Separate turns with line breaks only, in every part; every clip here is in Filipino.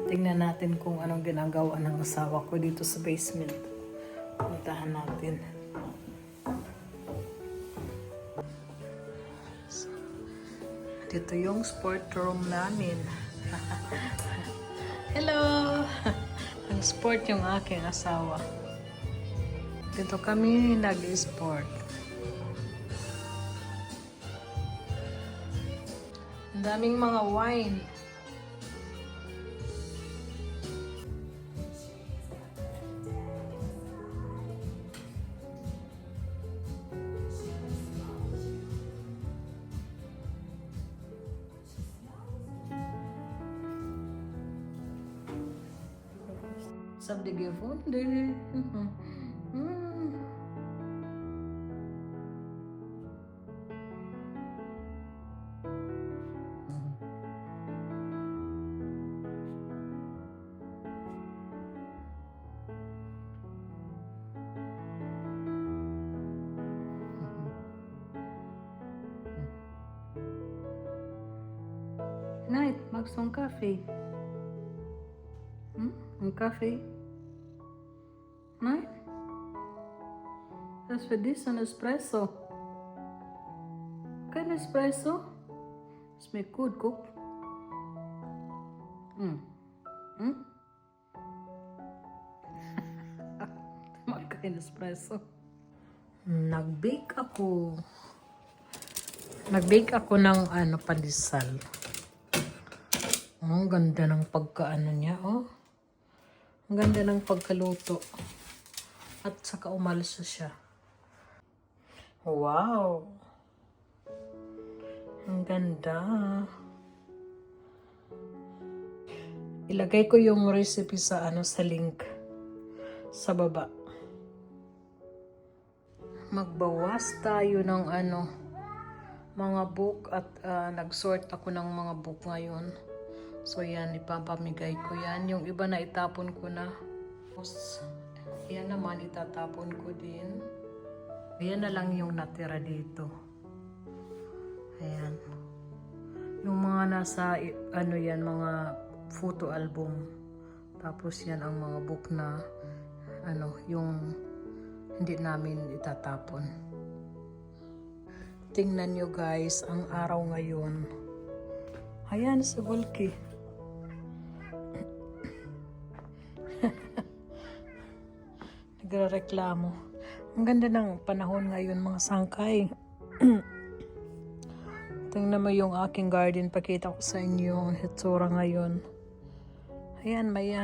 Tingnan natin kung anong ginagawa ng asawa ko dito sa basement. Puntahan natin. Dito yung sport room namin. Hello! Ang sport yung aking asawa. Dito kami nag-sport. Ang daming mga wine. Sabdige fundi. Night, magst du en Kaffee? En Kaffee? Nej? Das ist für dich so ein Espresso. Kein Espresso? Schmeckt gut, guck. Mag kein Espresso. Nag-bake ako ng pandesal. Ang ganda ng pagkaano niya, oh. Ang ganda ng pagkaluto. At saka umalsa siya. Wow! Ang ganda. Ilagay ko yung recipe sa sa link sa baba. Magbawas tayo ng mga book at nag-sort ako ng mga book ngayon. So yan, ipapamigay ko yan. Yung iba na itapon ko na. Tapos, yan naman itatapon ko din. Yan na lang yung natira dito. Ayan. Yung mga nasa, yan, mga photo album. Tapos yan ang mga book na, yung hindi namin itatapon. Tingnan nyo guys, ang araw ngayon. Ayan, sa Volky. Nagrereklamo. Ang ganda ng panahon ngayon, mga sangkay. Tingnan mo yung aking garden. Pakita ko sa inyo ang hitsura ngayon. Ayan, may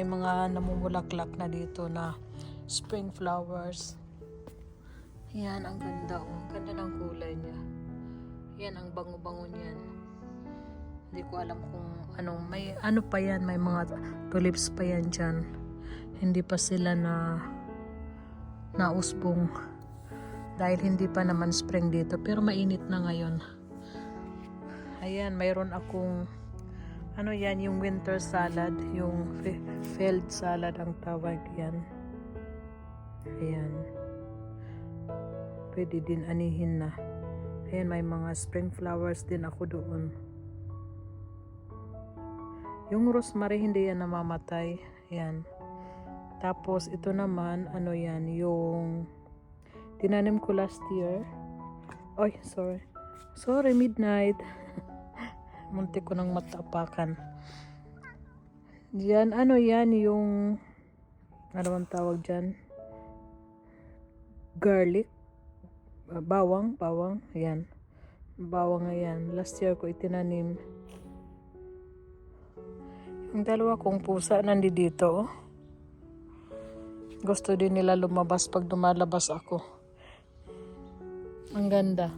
mga namumulaklak na dito na spring flowers. Ayan, ang ganda. Ang ganda ng kulay niya. Ayan, ang bango-bango niyan. Hindi ko alam kung may pa yan, may mga tulips pa yan dyan. Hindi pa sila nausbong dahil hindi pa naman spring dito, pero mainit na ngayon. Ayan, mayroon akong yan, yung winter salad, yung field salad ang tawag yan. Ayan, pwede din anihin na. Ayan, may mga spring flowers din ako doon. Yung rosemary hindi yan namamatay. Ayan. Tapos ito naman, yan, yung tinanim ko last year. Oy, sorry. Sorry, midnight. Muntik ko ng matapakan. Diyan, yan, yung ang tawag dyan? Garlic. Bawang. Ayan. Bawang ayan. Last year ko itinanim. Yung dalawa kong pusa nandito. Gusto din nila lumabas pag lumalabas ako. Ang ganda.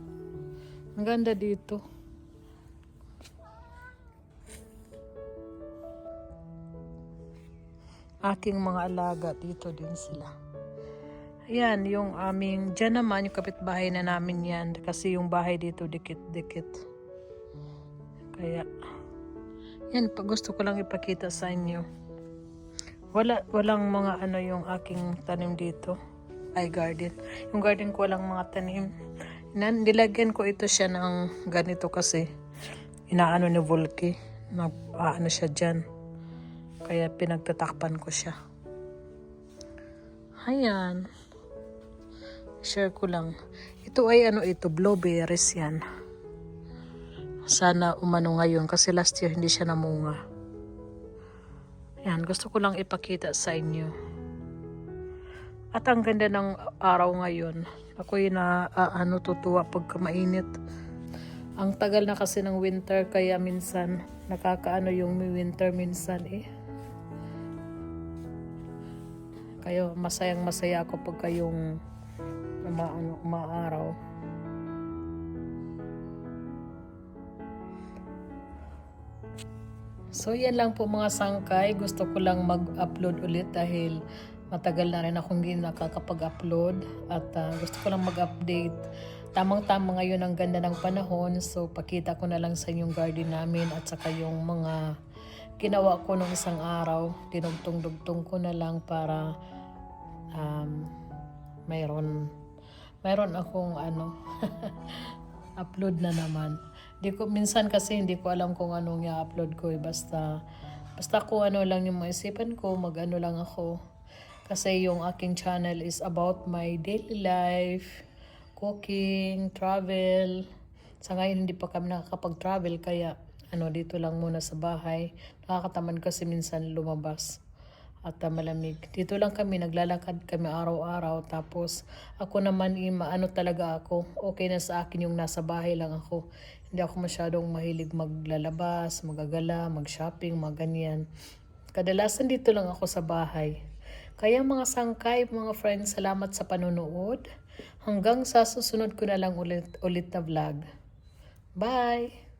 Ang ganda dito. Aking mga alaga dito din sila. Ayan, yung dyan naman, yung kapitbahay na namin yan. Kasi yung bahay dito dikit-dikit. Kaya, yan, gusto ko lang ipakita sa inyo. Walang mga yung aking tanim dito. Ay, garden. Yung garden ko walang mga tanim. Nilagyan ko ito siya ng ganito kasi inaano ni Volky. Siya dyan. kaya pinagtatakpan ko siya. Ayan. Share ko lang. Ito ay blueberries yan. Sana umano ngayon kasi last year hindi siya namunga. Yan, gusto ko lang ipakita sa inyo. At ang ganda ng araw ngayon. Ako'y tutuwa pagka mainit. Ang tagal na kasi ng winter kaya minsan yung winter minsan eh. Kaya masaya ako pagka yung umaaraw. So yan lang po mga sangkay. Gusto ko lang mag-upload ulit dahil matagal na rin akong hindi nakakapag-upload. At gusto ko lang mag-update. Tamang-tama ngayon ang ganda ng panahon. So pakita ko na lang sa inyong garden namin at saka yung mga ginawa ko nung isang araw. Dinugtong-dugtong ko na lang para mayroon akong upload na naman. Minsan kasi hindi ko alam kung anong i-upload ko. Basta kung ano lang yung maisipan ko, mag-ano lang ako. Kasi yung aking channel is about my daily life, cooking, travel. Sa ngayon hindi pa kami nakakapag-travel kaya dito lang muna sa bahay. Nakakatamad kasi minsan lumabas at malamig. Dito lang kami, naglalakad kami araw-araw. Tapos ako naman talaga ako. Okay na sa akin yung nasa bahay lang ako. Hindi ako masyadong mahilig maglalabas, magagala, mag-shopping, ganyan. Kadalasan dito lang ako sa bahay. Kaya mga sangkay, mga friends, salamat sa panonood. Hanggang sa susunod ko na lang ulit na vlog. Bye!